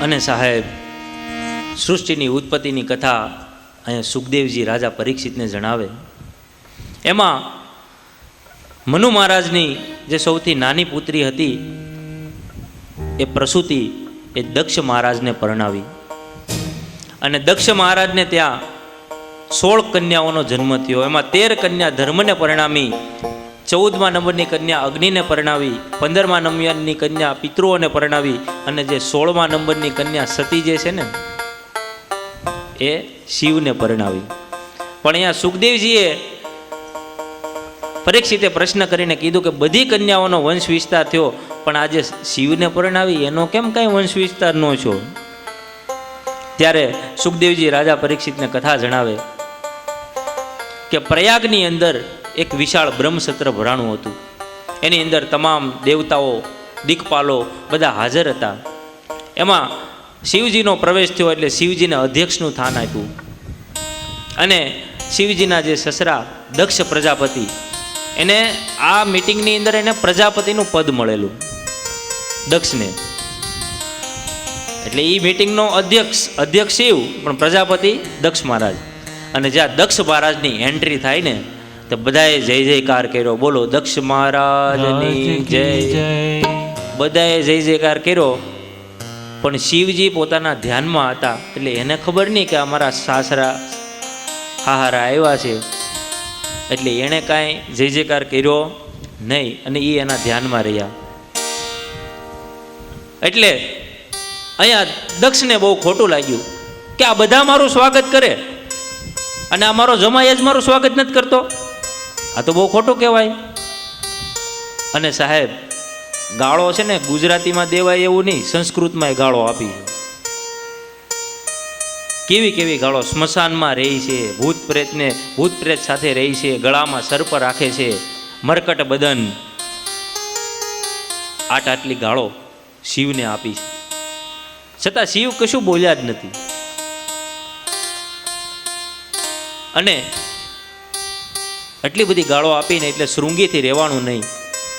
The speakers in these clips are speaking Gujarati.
અને સાહેબ, સૃષ્ટિની ઉત્પત્તિની કથા અહીંયા સુખદેવજી રાજા પરીક્ષિતને જણાવે. એમાં મનુ મહારાજની જે સૌથી નાની પુત્રી હતી એ પ્રસૂતિ એ દક્ષ મહારાજને પરણાવી. અને દક્ષ મહારાજને ત્યાં 16 કન્યાઓનો જન્મ થયો. એમાં 13 કન્યા ધર્મને પરિણામી, 14મા નંબરની કન્યા અગ્નિને પરણાવી, 15મા નંબરની કન્યા પિતૃઓને પરણાવી, અને જે 16મા નંબરની કન્યા સતી જે છે ને એ શિવને પરણાવી. પણ અહીંયા સુખદેવજીએ પરીક્ષિતે પ્રશ્ન કરીને કીધું કે બધી કન્યાઓનો વંશ વિસ્તાર થયો, પણ આજે શિવને પરણાવી એનો કેમ કાંઈ વંશ વિસ્તાર ન છો? ત્યારે સુખદેવજી રાજા પરીક્ષિતને કથા જણાવે કે પ્રયાગની અંદર એક વિશાળ બ્રહ્મસત્ર ભરાણું હતું. એની અંદર તમામ દેવતાઓ, દિક્પાલો બધા હાજર હતા. એમાં શિવજીનો પ્રવેશ થયો એટલે શિવજીને અધ્યક્ષનું સ્થાન આપ્યું. અને શિવજીના જે સસરા દક્ષ પ્રજાપતિ, એને આ મીટિંગની અંદર એને પ્રજાપતિનું પદ મળેલું દક્ષને. એટલે એ મીટિંગનો અધ્યક્ષ શિવ, પણ પ્રજાપતિ દક્ષ મહારાજ. અને જ્યાં દક્ષ મહારાજની એન્ટ્રી થાય ને તો બધાએ જય જયકાર કર્યો. બોલો દક્ષ મહારાજની જય. બધાએ જય જયકાર કર્યો. પણ શિવજી પોતાના ધ્યાનમાં હતા એટલે એને ખબર નહીં કે અમારા સાસરા હાહારા આવ્યા છે, એટલે એણે કાંઈ જય જયકાર કર્યો નહીં. અને એ એના ધ્યાનમાં રહ્યા. એટલે અહીંયા દક્ષને બહુ ખોટું લાગ્યું કે આ બધા મારું સ્વાગત કરે અને આ મારો જમાઈ જ મારું સ્વાગત નથી કરતો. આ તો બહુ ખોટું કહેવાય. અને સાહેબ, ગાળો છે ને ગુજરાતીમાં દેવાય એવું નહીં, સંસ્કૃતમાં ગાળો આપી છે. કેવી કેવી ગાળો! સ્મશાનમાં રહી છે, ભૂત પ્રેત સાથે રહી છે, ગળામાં સર્પ રાખે છે, મરકટ બદન. આટલી ગાળો શિવને આપી છે, છતાં શિવ કશું બોલ્યા જ નથી. અને આટલી બધી ગાળો આપીને એટલે શૃંગીથી રહેવાનું નહીં.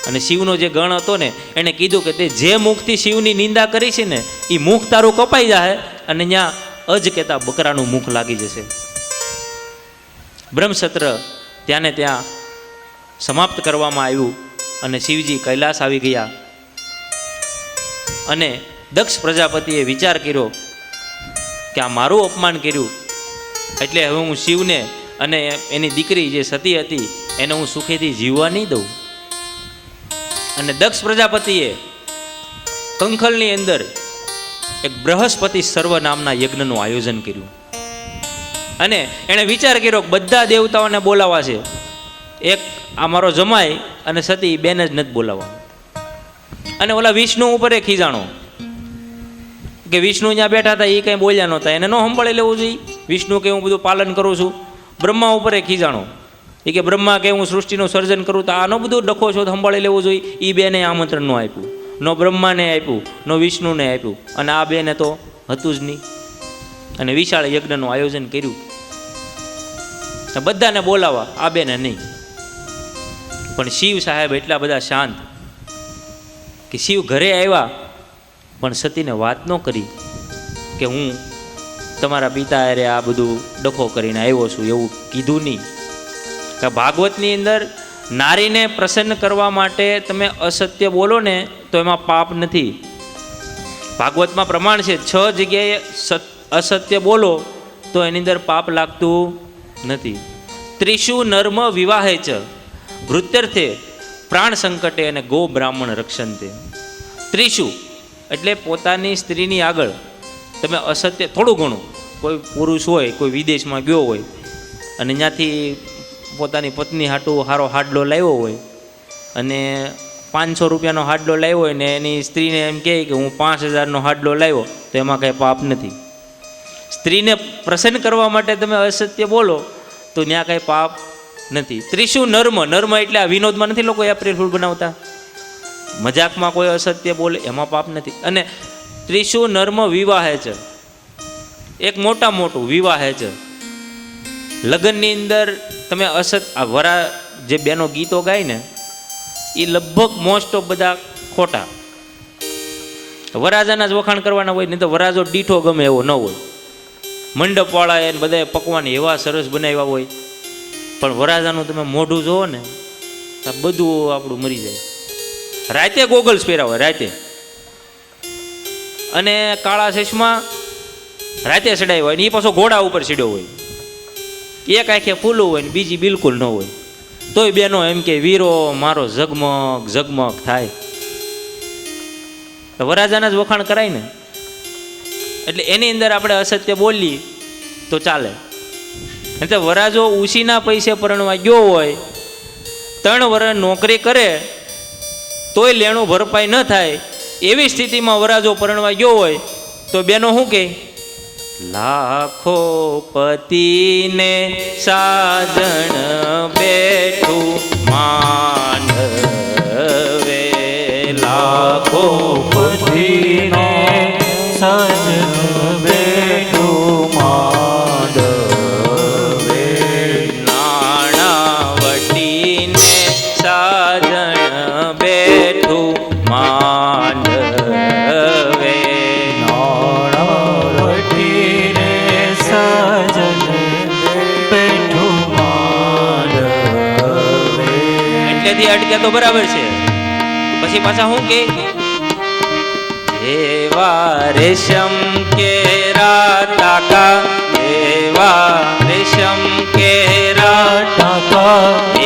અને શિવનો જે ગણ હતો ને એને કીધું કે તે જે મુખથી શિવની નિંદા કરી છે ને એ મુખ તારું કપાઈ જાય અને ત્યાં અજ કહેતા બકરાનું મુખ લાગી જશે. બ્રહ્મસત્ર ત્યાંને ત્યાં સમાપ્ત કરવામાં આવ્યું અને શિવજી કૈલાસ આવી ગયા. અને દક્ષ પ્રજાપતિએ વિચાર કર્યો કે આ મારું અપમાન કર્યું એટલે હવે હું શિવને અને એની દીકરી જે સતી હતી એને હું સુખેથી જીવવા નહીં દઉં. અને દક્ષ પ્રજાપતિએ કંખલની અંદર એક બૃહસ્પતિ સર્વ નામના યજ્ઞનું આયોજન કર્યું. અને એણે વિચાર કર્યો કે બધા દેવતાઓને બોલાવવા છે, એક આ મારો જમાઈ અને સતી બેન જ નથી બોલાવવા. અને ઓલા વિષ્ણુ ઉપર એ ખીજાણો કે વિષ્ણુ જ્યાં બેઠા હતા એ કંઈ બોલ્યા નહોતા, એને ન સંભાળી લેવું જોઈએ. વિષ્ણુ કે હું બધું પાલન કરું છું. બ્રહ્મા ઉપર એ ખીજાણો એ કે બ્રહ્મા કે હું સૃષ્ટિનું સર્જન કરું તો આનો બધું ડખો છો સંભાળી લેવું જોઈએ. એ બેને આમંત્રણ ન આપ્યું, નો બ્રહ્માને આપ્યું, નો વિષ્ણુને આપ્યું, અને આ બેને તો હતું જ નહીં. અને વિશાળ યજ્ઞનું આયોજન કર્યું, બધાને બોલાવા, આ બેને નહીં. પણ શિવ સાહેબ એટલા બધા શાંત કે શિવ ઘરે આવ્યા પણ સતીને વાત ન કરી કે હું તમારા પિતા અરે આ બધું ડખો કરીને આવ્યો છું, એવું કીધું નહીં. કે ભાગવતની અંદર નારીને પ્રસન્ન કરવા માટે તમે અસત્ય બોલો ને તો એમાં પાપ નથી. ભાગવતમાં પ્રમાણ છે 6 જગ્યાએ અસત્ય બોલો તો એની અંદર પાપ લાગતું નથી. ત્રિષુ નર્મ વિવાહે ચ વૃત્યર્થે પ્રાણ સંકટે અને ગો બ્રાહ્મણ રક્ષંતે. ત્રિષુ એટલે પોતાની સ્ત્રીની આગળ તમે અસત્ય થોડું ઘણું, કોઈ પુરુષ હોય કોઈ વિદેશમાં ગયો હોય અને ત્યાંથી પોતાની પત્ની હાટું હારો હાડલો લાવ્યો હોય અને 500 રૂપિયાનો હાડલો લાવ્યો હોય ને એની સ્ત્રીને એમ કહે કે હું 5000નો હાડલો લાવ્યો તો એમાં કંઈ પાપ નથી. સ્ત્રીને પ્રસન્ન કરવા માટે તમે અસત્ય બોલો તો ત્યાં કંઈ પાપ નથી. ત્રિષુ નર્મ, નર્મ એટલે આ વિનોદમાં નથી લોકો એપ્રિલ ફૂલ બનાવતા, મજાકમાં કોઈ અસત્ય બોલે એમાં પાપ નથી. અને ત્રિષુ નર્મ વિવાહે છે, એક મોટું વિવાહે છે. લગ્નની અંદર તમે આ વરા જે બેનો ગીતો ગાય ને એ લગભગ મોસ્ટ ઓફ બધા ખોટા. વરાજાના જ વખાણ કરવાના હોય, નહીં તો વરાજો દીઠો ગમે એવો ન હોય. મંડપવાળા એને બધા પકવાન એવા સરસ બનાવ્યા હોય, પણ વરાજાનું તમે મોઢું જોવો ને તો બધું આપણું મરી જાય. રાતે ગોગલ્સ પહેર્યા હોય રાતે, અને કાળા ચશ્મા રાતે ચડાવ્યા હોય ને એ પાછો ઘોડા ઉપર ચડ્યો હોય. એક આંખે ફૂલું હોય ને બીજી બિલકુલ ન હોય, તોય બેનો એમ કે વીરો મારો ઝગમગ ઝગમગ થાય. વરાજાના જ વખાણ કરાય ને. એટલે એની અંદર આપણે અસત્ય બોલીએ તો ચાલે. એટલે વરાજો ઉશીના પૈસે પરણવા ગયો હોય, 3 વર્ષ નોકરી કરે તોય લેણું ભરપાઈ ન થાય, એવી સ્થિતિમાં વરાજો પરણવા ગયો હોય તો બેનો શું કહે? લાખો પતિને સાજણ બેઠું માંડવે, લાખો પતિને સાજણ બેઠું માંડવે, નાણાવટીને સાજણ બેઠું માંડવે, નાણાવટીને સાજણ બેઠું માંડવે. એટલેથી અટકે તો બરાબર છે. પછી પાછા શું કે? એવા રેશમ કેરા ટાકા, એવા રેશમ કેરા ટાકા,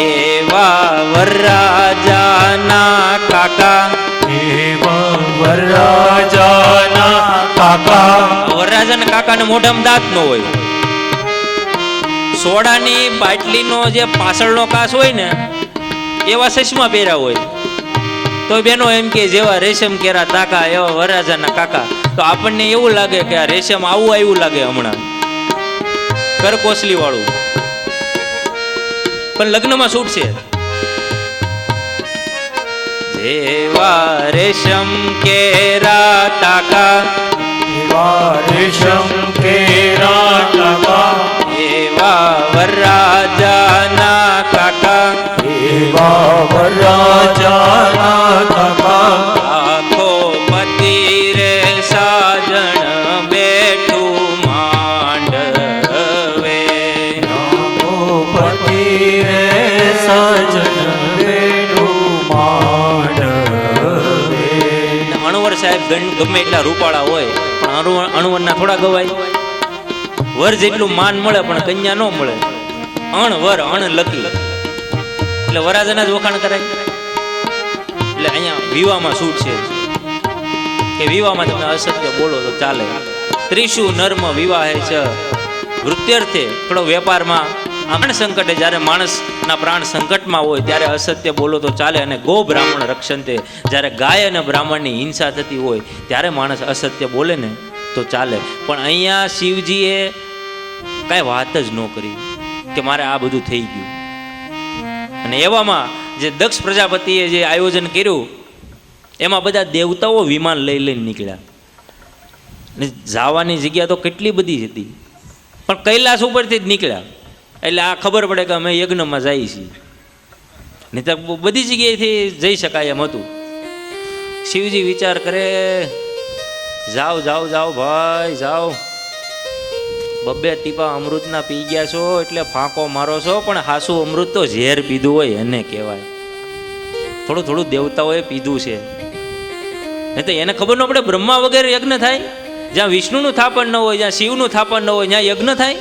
એવા વરરાજાના કાકા, એવા વરરાજાના કાકા. વરરાજાના કાકાને મોઢામાં દાંત ન હોય. સોડાની બાટલીનો જે પાછળનો કાચ હોય ને એવા ચશ્મા પહેર્યા હોય, તો બેનો એમ કે જેવા રેશમ કેરા તાકા એવા વરરાજાના કાકા. તો આપણને એવું લાગે કે આ રેશમ આવું આવ્યું લાગે હમણાં, કરકોસલી વાળું, પણ લગ્નમાં છૂટ છે. જેવા રેશમ કેરા તાકા, એવા રેશમ કેરા ટાકા, એવા વરરાજાના કાકા, એવા વરરાજાના કાકા. આખો પતિ રે સાજણ બેઠું માંડવે, નામો પતિ રે સાજણ બેઠું માંડવે. અણવર સાહેબ ગમે એટલા રૂપાળા હોય પણ અણવરના થોડા ગવાય. વર જેટલું માન મળે પણ કન્યા ન મળે. અણવર અણલકી, એટલે વરાજાના જ વખાણ કરાય. એટલે અહીંયા વિવાહમાં છૂટ છે કે વિવાહમાં તમે અસત્ય બોલો તો ચાલે. ત્રિશુ નર્મ વિવાહે છે વૃત્યર્થે. થોડો વેપારમાં આમણ સંકટે, જ્યારે માણસના પ્રાણ સંકટમાં હોય ત્યારે અસત્ય બોલો તો ચાલે. અને ગો બ્રાહ્મણ રક્ષંતે, જ્યારે ગાય અને બ્રાહ્મણની હિંસા થતી હોય ત્યારે માણસ અસત્ય બોલે ને તો ચાલે. પણ અહીંયા શિવજીએ કાંઈ વાત જ ન કરી કે મારે આ બધું થઈ ગયું. અને એવામાં જે દક્ષ પ્રજાપતિએ જે આયોજન કર્યું એમાં બધા દેવતાઓ વિમાન લઈ લઈને નીકળ્યા. ને જવાની જગ્યા તો કેટલી બધી હતી, પણ કૈલાસ ઉપરથી જ નીકળ્યા. એટલે આ ખબર પડે કે અમે યજ્ઞમાં જઈએ છીએ, નહીં તો બધી જગ્યાએથી જઈ શકાય એમ હતું. શિવજી વિચાર કરે, જાઓ જાઓ જાઓ ભાઈ જાઓ, 2 ટીપા અમૃતના પી ગયા છો એટલે ફાંકો મારો છો, પણ હાસુ અમૃત તો ઝેર પીધું હોય એને કહેવાય. થોડું થોડું દેવતાઓએ પીધું છે, નહીં તો એને ખબર ન પડે બ્રહ્મા વગેરે યજ્ઞ થાય. જ્યાં વિષ્ણુનું થાપણ ન હોય, જ્યાં શિવનું થાપણ ન હોય, ત્યાં યજ્ઞ થાય.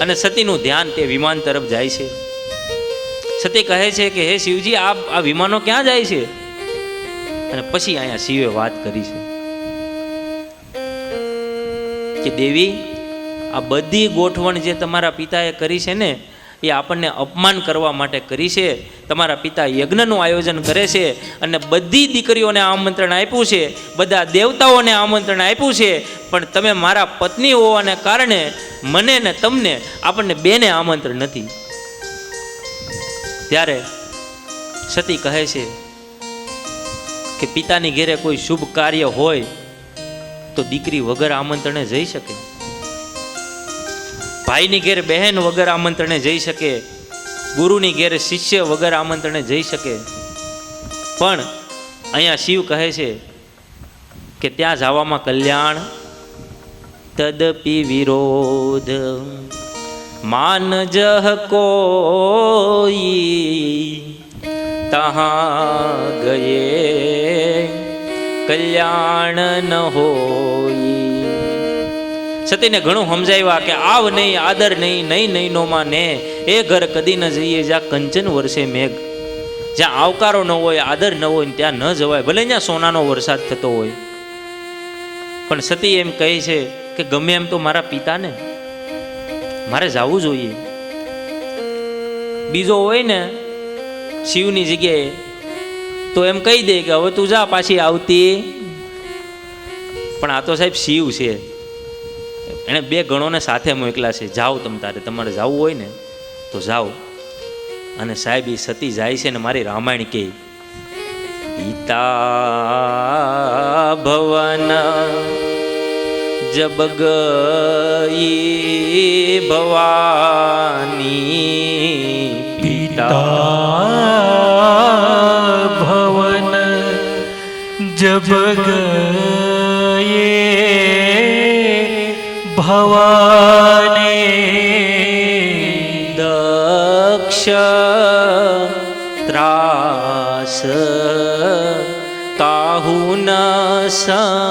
અને સતીનું ધ્યાન તે વિમાન તરફ જાય છે. સતી કહે છે કે હે શિવજી, આ વિમાનો ક્યાં જાય છે? અને પછી અહીંયા શિવે વાત કરી છે કે દેવી, આ બધી ગોઠવણ જે તમારા પિતાએ કરી છે ને એ આપણને અપમાન કરવા માટે કરી છે. તમારા પિતા યજ્ઞનું આયોજન કરે છે અને બધી દીકરીઓને આમંત્રણ આપ્યું છે, બધા દેવતાઓને આમંત્રણ આપ્યું છે, પણ તમે મારા પત્ની હોવાને કારણે મને ને તમને આપણને બેને આમંત્રણ નથી. ત્યારે સતી કહે છે કે પિતાની ઘેરે કોઈ શુભ કાર્ય હોય તો દીકરી વગર આમંત્રણે જઈ શકે, ભાઈની ઘેર બહેન વગર આમંત્રણે જઈ શકે, ગુરુની ઘેર શિષ્ય વગર આમંત્રણે જઈ શકે. પણ અહીંયા શિવ કહે છે કે ત્યાં જવામાં કલ્યાણ, તદપી વિરોધ માન જહ કોઈ તહાં ગયે કલ્યાણ ન હોય. સતીને ઘણું સમજાવ્યા કે આવ નહીં, આદર નહીં, નહીં નહીં નો માં ને એ ઘર કદી ન જઈએ જ્યાં કંચન વરસે મેઘ. જ્યાં આવકારો ન હોય, આદર ન હોય, ત્યાં ન જવાય, ભલે ત્યાં સોનાનો વરસાદ થતો હોય. પણ સતી એમ કહે છે કે ગમે એમ તો મારા પિતાને મારે જવું જોઈએ. બીજો હોય ને શિવની જગ્યાએ તો એમ કહી દે કે હવે તું જા, પાછી આવતી. પણ આ તો સાહેબ શિવ છે, એણે 2 ગણોને સાથે મોકલા છે, જાઓ તમારે જવું હોય ને તો જાઓ. અને સાહેબ એ સતી જાય છે ને મારી રામાયણ કે પિતા ભવન જબ ગઈ ભવાની, પિતા ભવન જબ ગયે ભવાની, દક્ષ ત્રાસ કાહુ ન સન્માની,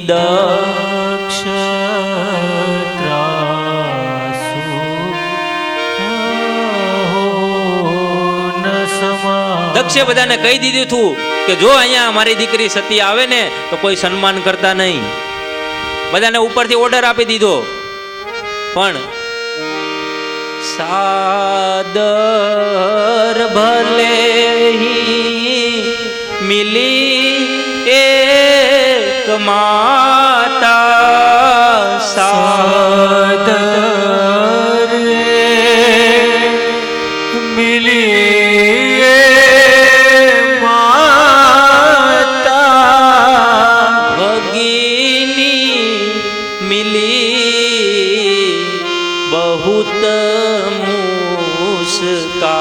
દક્ષ ત્રાસુ ન સમા. દક્ષે બધાને કહી દીધું હતું કે જો અહીંયા મારી દીકરી સતી આવે ને તો કોઈ સન્માન કરતા નહીં. બધાને ઉપરથી ઓર્ડર આપી દીધો. પણ સાદર ભલે મિલી એક માતા, સાદર મિલી માતા, ભગીની મિલી बहुत मुस्काता,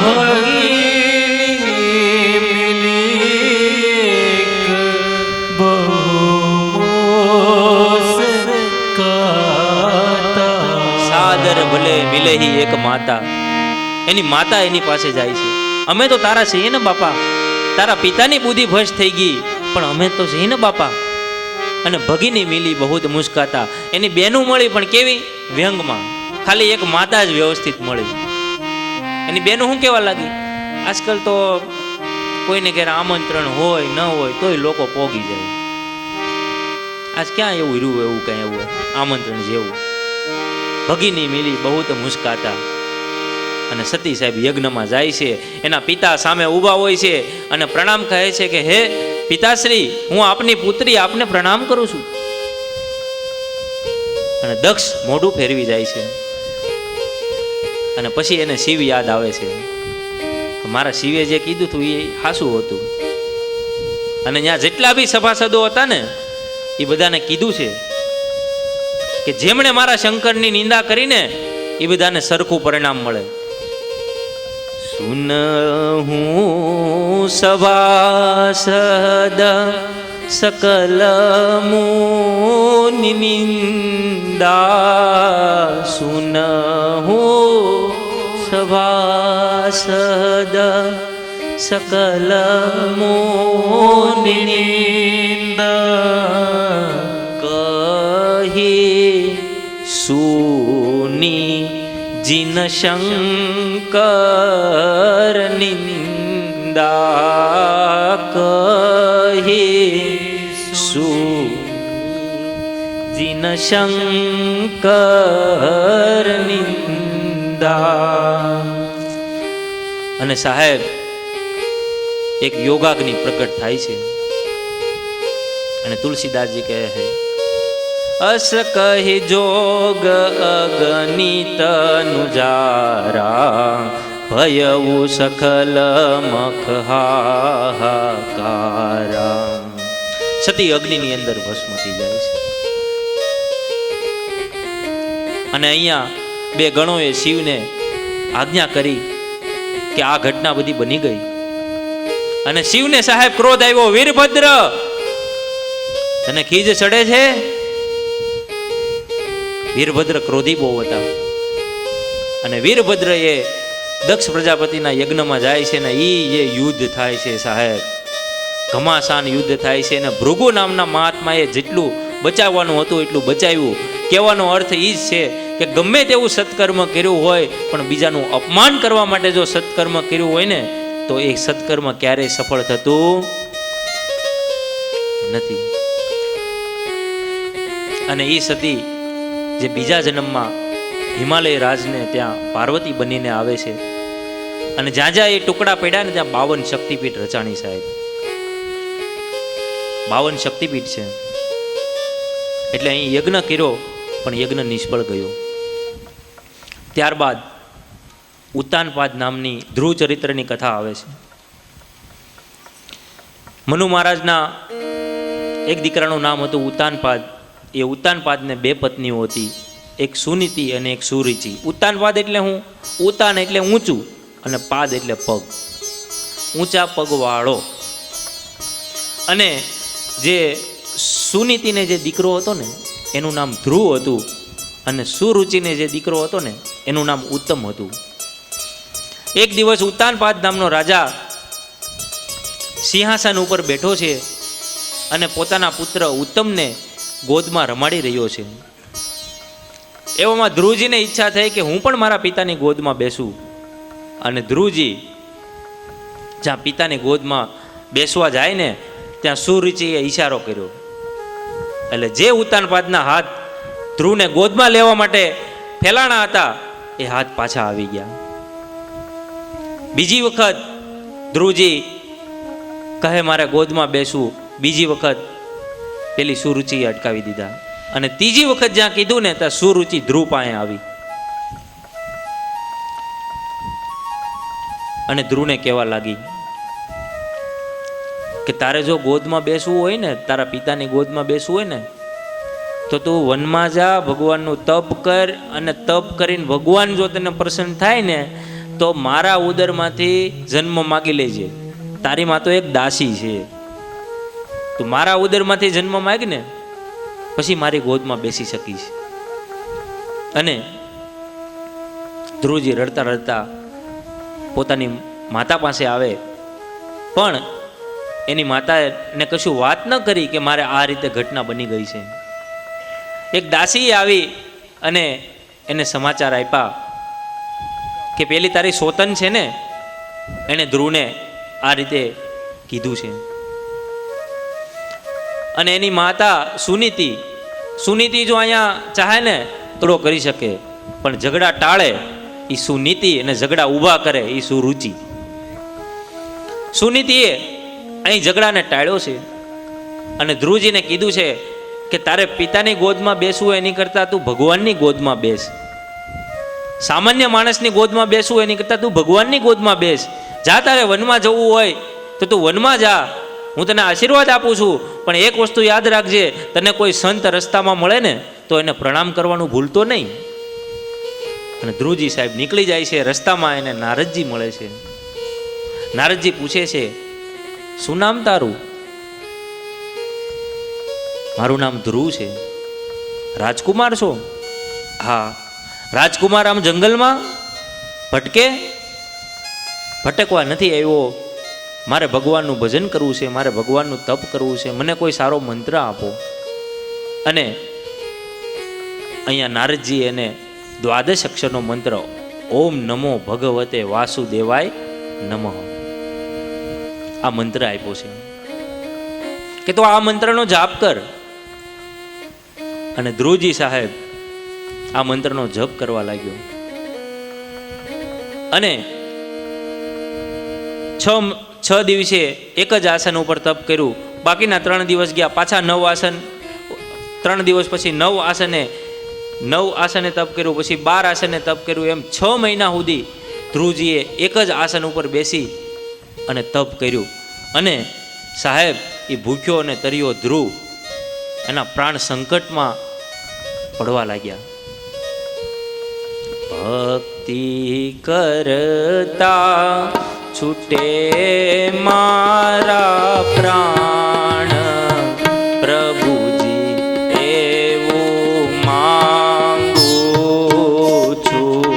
ભગીની મિલી બહુ મુસ્કાતા. સાદર ભલે મિલહી એક માતા. એની માતા એની પાસે જાય છે. અમે તો તારા છીએ ને બાપા, તારા પિતાની બુદ્ધિ ભ્રષ્ટ થઈ ગઈ, પણ અમે તો છીએ ને બાપા. અને ભગીની મિલી બહુ મુસ્કાતા. એની બેનું મળી પણ કેવી? વ્યંગમાં. ખાલી એક માતા જ વ્યવસ્થિત મળી. એની બેનું શું કહેવા લાગી? આજકાલ તો કોઈને ઘેર આમંત્રણ હોય ન હોય તોય લોકો પોગી જાય. આજ ક્યાં એવું હીરું એવું કઈ એવું આમંત્રણ જેવું. ભગીની મિલી બહુ મુસ્કાતા. અને સતી સાહેબ યજ્ઞમાં જાય છે. એના પિતા સામે ઊભા હોય છે અને પ્રણામ કહે છે કે હે પિતાશ્રી, હું આપની પુત્રી આપને પ્રણામ કરું છું. અને દક્ષ મોઢું ફેરવી જાય છે. અને પછી એને શિવ યાદ આવે છે કે મારા શિવે જે કીધું હતું એ હાસું હતું. અને ત્યાં જેટલા બી સભાસદો હતા ને એ બધાને કીધું છે કે જેમણે મારા શંકરની નિંદા કરીને એ બધાને સરખું પરિણામ મળે. સુનહું સભાસદ સકલ મુનિ નિંદા, સુનહું સભાસદ સકલ મુનિ નિંદા, કહી સુની जिन शंकर निंदा, कही सु जिन शंकर નિંદા. અને સાહેબ એક યોગાગ્નિ પ્રગટ થાય છે અને તુલસીદાસજી કહે છે અસ કહી જોગ અગણિત નુજારા, ભયવું સકલ મખ હાહાકારા. સતી અગ્નિની અંદર ભસ્મ થઈ જાય છે. અને અહીંયા બે ગણોએ શિવને આજ્ઞા કરી કે આ ઘટના બધી બની ગઈ. અને શિવને સાહેબ ક્રોધ આવ્યો, વીરભદ્ર તને ખીજ ચડે છે? વીરભદ્ર ક્રોધી બહુ હતા. અને વીરભદ્ર એ દક્ષ પ્રજાપતિના યજ્ઞમાં જાય છે ને એ જે યુદ્ધ થાય છે સાહેબ, ઘમાસાન યુદ્ધ થાય છે. અને ભૃગુ નામના મહાત્માએ જેટલું બચાવવાનું હતું એટલું બચાવ્યું. કહેવાનો અર્થ એ જ છે કે ગમે તેવું સત્કર્મ કર્યું હોય પણ બીજાનું અપમાન કરવા માટે જો સત્કર્મ કર્યું હોય ને તો એ સત્કર્મ ક્યારેય સફળ થતું નથી. અને એ સતી જે બીજા જન્મમાં હિમાલય રાજને ત્યાં પાર્વતી બનીને આવે છે. અને જ્યાં જ્યાં એ ટુકડા પડ્યા ને ત્યાં 52 શક્તિપીઠ રચાણી સાહેબ. 52 શક્તિપીઠ છે. એટલે અહીં યજ્ઞ કર્યો પણ યજ્ઞ નિષ્ફળ ગયો. ત્યારબાદ ઉત્તાનપાદ નામની ધ્રુવ ચરિત્રની કથા આવે છે. મનુ મહારાજના એક દીકરાનું નામ હતું ઉત્તાનપાદ. એ ઉત્તાનપાદને 2 પત્નીઓ હતી, એક સુનીતિ અને એક સુરુચિ. ઉત્તાનપાદ એટલે હું, ઉત્તાન એટલે ઊંચું અને પાદ એટલે પગ, ઊંચા પગવાળો. અને જે સુનીતિને જે દીકરો હતો ને એનું નામ ધ્રુવ હતું અને સુરુચિને જે દીકરો હતો ને એનું નામ ઉત્તમ હતું. એક દિવસ ઉત્તાનપાદ નામનો રાજા સિંહાસન ઉપર બેઠો છે અને પોતાના પુત્ર ઉત્તમને ગોદમાં રમાડી રહ્યો છે. એવામાં ધ્રુવજીને ઈચ્છા થઈ કે હું પણ મારા પિતાની ગોદમાં બેસું. અને ધ્રુવજી જ્યાં પિતાની ગોદમાં બેસવા જાય ને ત્યાં સુરુચિએ ઈશારો કર્યો. એટલે જે ઉત્તાનપાદના હાથ ધ્રુવને ગોદમાં લેવા માટે ફેલાણા હતા એ હાથ પાછા આવી ગયા. બીજી વખત ધ્રુવજી કહે મારે ગોદમાં બેસવું, બીજી વખત પેલી સુરુચિએ અટકાવી દીધા. અને ત્રીજી વખત જ્યાં કીધું ને ત્યાં સુરુચિ ધ્રુવ પાસે આવી અને ધ્રુવને કહેવા લાગી કે તારે જો ગોદમાં બેસવું હોય ને, તારા પિતાની ગોદમાં બેસવું હોય ને તો તું વનમાં જા, ભગવાનનું તપ કર. અને તપ કરીને ભગવાન જો તને પ્રસન્ન થાય ને તો મારા ઉદરમાંથી જન્મ માગી લેજે. તારી માં તો એક દાસી છે, તું મારા ઉદરમાંથી જન્મ માગ ને પછી મારી ગોદમાં બેસી શકીશ. અને ધ્રુવજી રડતા રડતા પોતાની માતા પાસે આવે, પણ એની માતાને કશું વાત ન કરી કે મારે આ રીતે ઘટના બની ગઈ છે. એક દાસી આવી અને એને સમાચાર આપ્યા કે પેલી તારી સોતન છે ને એણે ધ્રુવને આ રીતે કીધું છે. અને એની માતા સુનીતિ જો અહીંયા ચાહે ને થોડો કરી શકે, પણ ઝઘડા ટાળે એ સુનીતિ અને ઝઘડા ઊભા કરે એ સુરુચિ. સુનીતિએ અહીં ઝઘડાને ટાળ્યો છે અને ધ્રુવજીને કીધું છે કે તારે પિતાની ગોદમાં બેસવું એની કરતાં તું ભગવાનની ગોદમાં બેસ. સામાન્ય માણસની ગોદમાં બેસવું એની કરતાં તું ભગવાનની ગોદમાં બેસ. જા, તારે વનમાં જવું હોય તો તું વનમાં જા, હું તને આશીર્વાદ આપું છું. પણ એક વસ્તુ યાદ રાખજે, તને કોઈ સંત રસ્તામાં મળે ને તો એને પ્રણામ કરવાનું ભૂલતો નહીં. અને ધ્રુવજી સાહેબ નીકળી જાય છે. રસ્તામાં એને નારદજી મળે છે. નારદજી પૂછે છે શું નામ તારું? મારું નામ ધ્રુવ છે. રાજકુમાર છો? હા. રાજકુમાર આમ જંગલમાં ભટકવા નથી આવ્યો. મારે ભગવાનનું ભજન કરવું છે, મારે ભગવાનનું તપ કરવું છે, મને કોઈ સારો મંત્ર આપો. અને અહીંયા નારદજી એને 12 અક્ષરનો મંત્ર ઓમ નમો ભગવતે વાસુદેવાય નમઃ આ મંત્ર આપ્યો છે કે તો આ મંત્રનો જાપ કર. અને ધ્રુવજી સાહેબ આ મંત્રનો જપ કરવા લાગ્યો. અને 6 દિવસે એક જ આસન ઉપર તપ કર્યું. બાકીના 3 દિવસ ગયા, પાછા 9 આસન. 3 દિવસ પછી 9 આસને તપ કર્યું, પછી 12 આસને તપ કર્યું. એમ 6 મહિના સુધી ધ્રુવજીએ એક જ આસન ઉપર બેસી અને તપ કર્યું. અને સાહેબ એ ભૂખ્યો અને તર્યો ધ્રુવ એના પ્રાણ સંકટમાં પડવા લાગ્યા. ભક્ત સ્તુતિ કરતા છૂટે મારા પ્રાણ પ્રભુજી એવું માંગુ છું.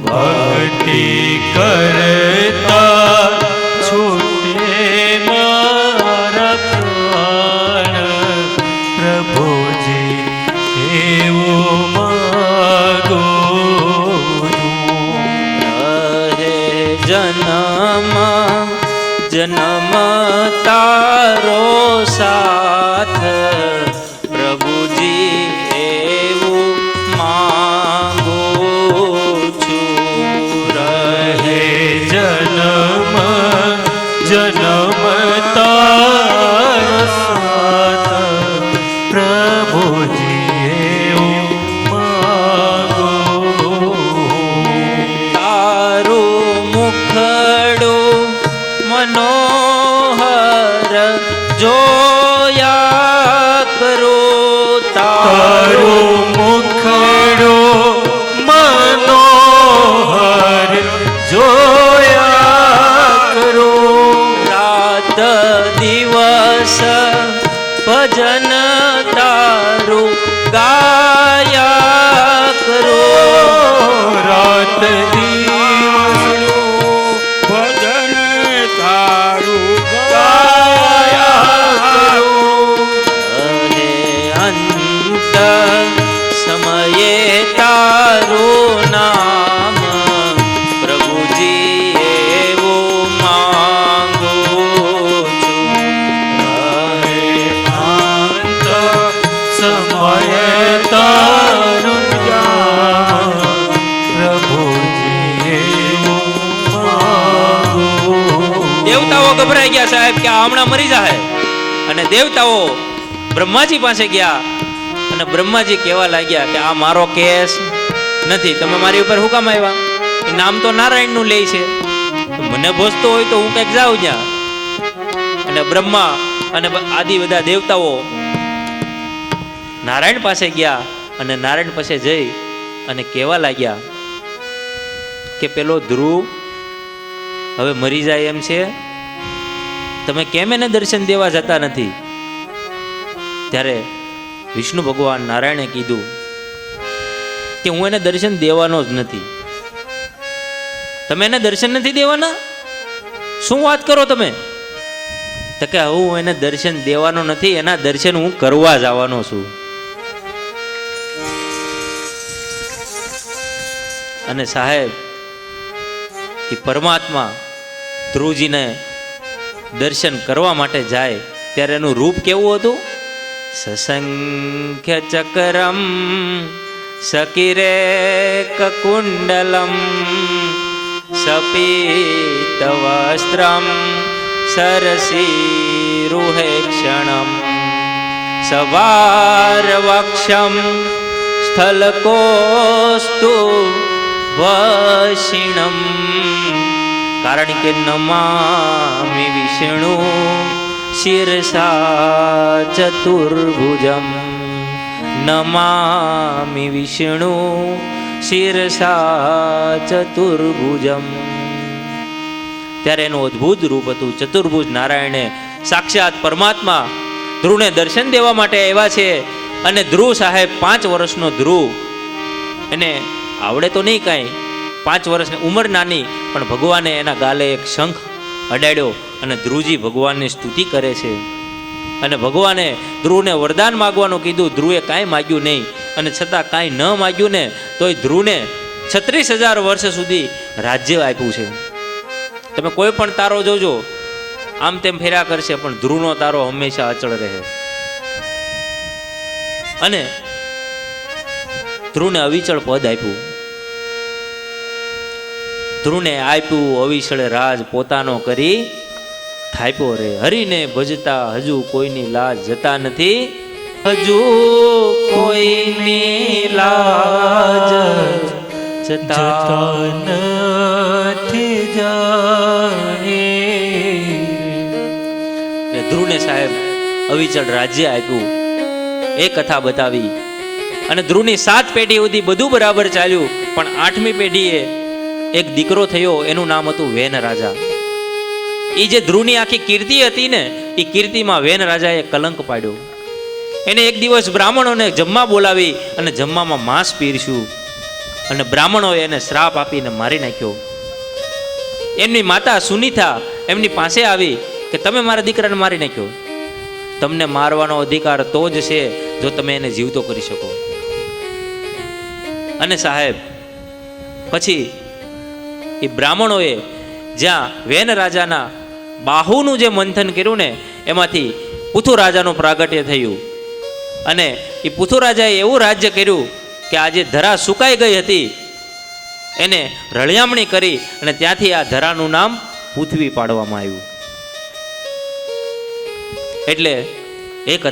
ભક્તિ કરતા છૂટે મારા પ્રાણ પ્રભુજી એવું માગો રહે જન્મ જન્મ તારો સાથ પ્રભુજી એવું માંગુ છું. રહે જન્મ જન્મ તારો સાથ પ્રભુજી એવું માગો તારું મુખડું મનોહર જોયા કરું. તારું મુખડો મનોહર જોયા કરો રાત દિવસ ભજન તારું ગાયા કરો. રાત દિવસનું ભજન તારું ગાયા કરો રહે અંત સમયે તારું નામ પ્રભુજી એવું માંગુ છું. અંત સમય તારું જાણ પ્રભુજી એવું માગો. દેવતાઓ ગભરાઈ ગયા સાહેબ કે આ હમણાં મરી જાય. અને દેવતાઓ બ્રહ્માજી પાસે ગયા અને બ્રહ્માજી કહેવા લાગ્યા કે આ મારો કેસ નથી, તમે મારી ઉપર હું કામ આવ્યા? એ નામ તો નારાયણનું લે છે, તો મને ભોસતો હોય તો હું કંઈક જાઉં ત્યાં. અને બ્રહ્મા અને આદિ બધા દેવતાઓ નારાયણ પાસે ગયા અને નારાયણ પાસે જઈ અને કહેવા લાગ્યા કે પેલો ધ્રુવ હવે મરી જાય એમ છે, તમે કેમ એને દર્શન દેવા જતા નથી? ત્યારે વિષ્ણુ ભગવાન નારાયણે કીધું કે હું એને દર્શન દેવાનો જ નથી. તમે એને દર્શન નથી દેવાના? શું વાત કરો તમે? તો કે હું એને દર્શન દેવાનો નથી, એના દર્શન હું કરવા જવાનો છું. અને સાહેબ એ પરમાત્મા ધ્રુવજીને દર્શન કરવા માટે જાય ત્યારે એનું રૂપ કેવું હતું? સસંખ્ય ચક્રમ સકિરે કુંડલમ સપીત વસ્ત્રમ સરસીરુહે ક્ષણમ સવાર વક્ષમ સ્થલકોસ્તુ વશિણમ. કારણ કે નમામિ વિષ્ણુ શિરસા ચતુર્ભુજમ. નમામિ વિષ્ણુ શિરસા ચતુર્ભુજમ. ત્યારે એનું અદ્ભુત રૂપ હતું. ચતુર્ભુજ નારાયણે સાક્ષાત પરમાત્મા ધ્રુવને દર્શન દેવા માટે આવ્યા છે. અને ધ્રુવ સાહેબ 5 વર્ષનો ધ્રુવ, એને આવડે તો નહીં કાંઈ, 5 વર્ષની ઉંમર નાની, પણ ભગવાને એના ગાલે એક શંખ અડાડ્યો અને ધ્રુવજી ભગવાનની સ્તુતિ કરે છે. અને ભગવાને ધ્રુવને વરદાન માગવાનું કીધું. ધ્રુવે કાંઈ માગ્યું નહીં, અને છતાં કાંઈ ન માગ્યું ને તોય ધ્રુવને 36,000 વર્ષ સુધી રાજ્ય આપ્યું છે. તમે કોઈ પણ તારો જોજો આમ તેમ ફેર્યા કરશે, પણ ધ્રુવનો તારો હંમેશા અચળ રહે. અને ધ્રુવને અવિચળ પદ આપ્યું. ધ્રુવને આપ્યું અવિચળ રાજ પોતાનો કરી થાપ્યો રે. હરિને ભજતા હજુ કોઈની લાજ જતા નથી, હજુ કોઈની લાજ જતા નથી જાણે. ધ્રુવને સાહેબ અવિચળ રાજ્ય આપ્યું, એ કથા બતાવી. અને ધ્રુવની 7 પેઢી સુધી બધું બરાબર ચાલ્યું, પણ 8મી પેઢીએ એક દીકરો થયો, એનું નામ હતું વેન રાજા. એ જે ધ્રુવની આખી કીર્તિ હતી ને, એ કીર્તિમાં વેન રાજાએ કલંક પાડ્યો. એને એક દિવસ બ્રાહ્મણોને જમવા બોલાવી અને જમવામાં માંસ પીરસ્યું, અને બ્રાહ્મણોએ એને શ્રાપ આપીને મારી નાખ્યો. એમની માતા સુનીતા એમની પાસે આવી કે તમે મારા દીકરાને મારી નાખ્યો. તમને મારવાનો અધિકાર તો જ છે જો તમે એને જીવતો કરી શકો. અને સાહેબ, પછી એ બ્રાહ્મણોએ જ્યાં વેન રાજાના બાહુનું જે મંથન કર્યું ને, એમાંથી પૃથુ રાજાનું પ્રાગટ્ય થયું. અને એ પૃથુ રાજાએ એવું રાજ્ય કર્યું કે આ જે ધરા સુકાઈ ગઈ હતી એને રળિયામણી કરી, અને ત્યાંથી આ ધરાનું નામ પૃથ્વી પાડવામાં આવ્યું. એટલે એક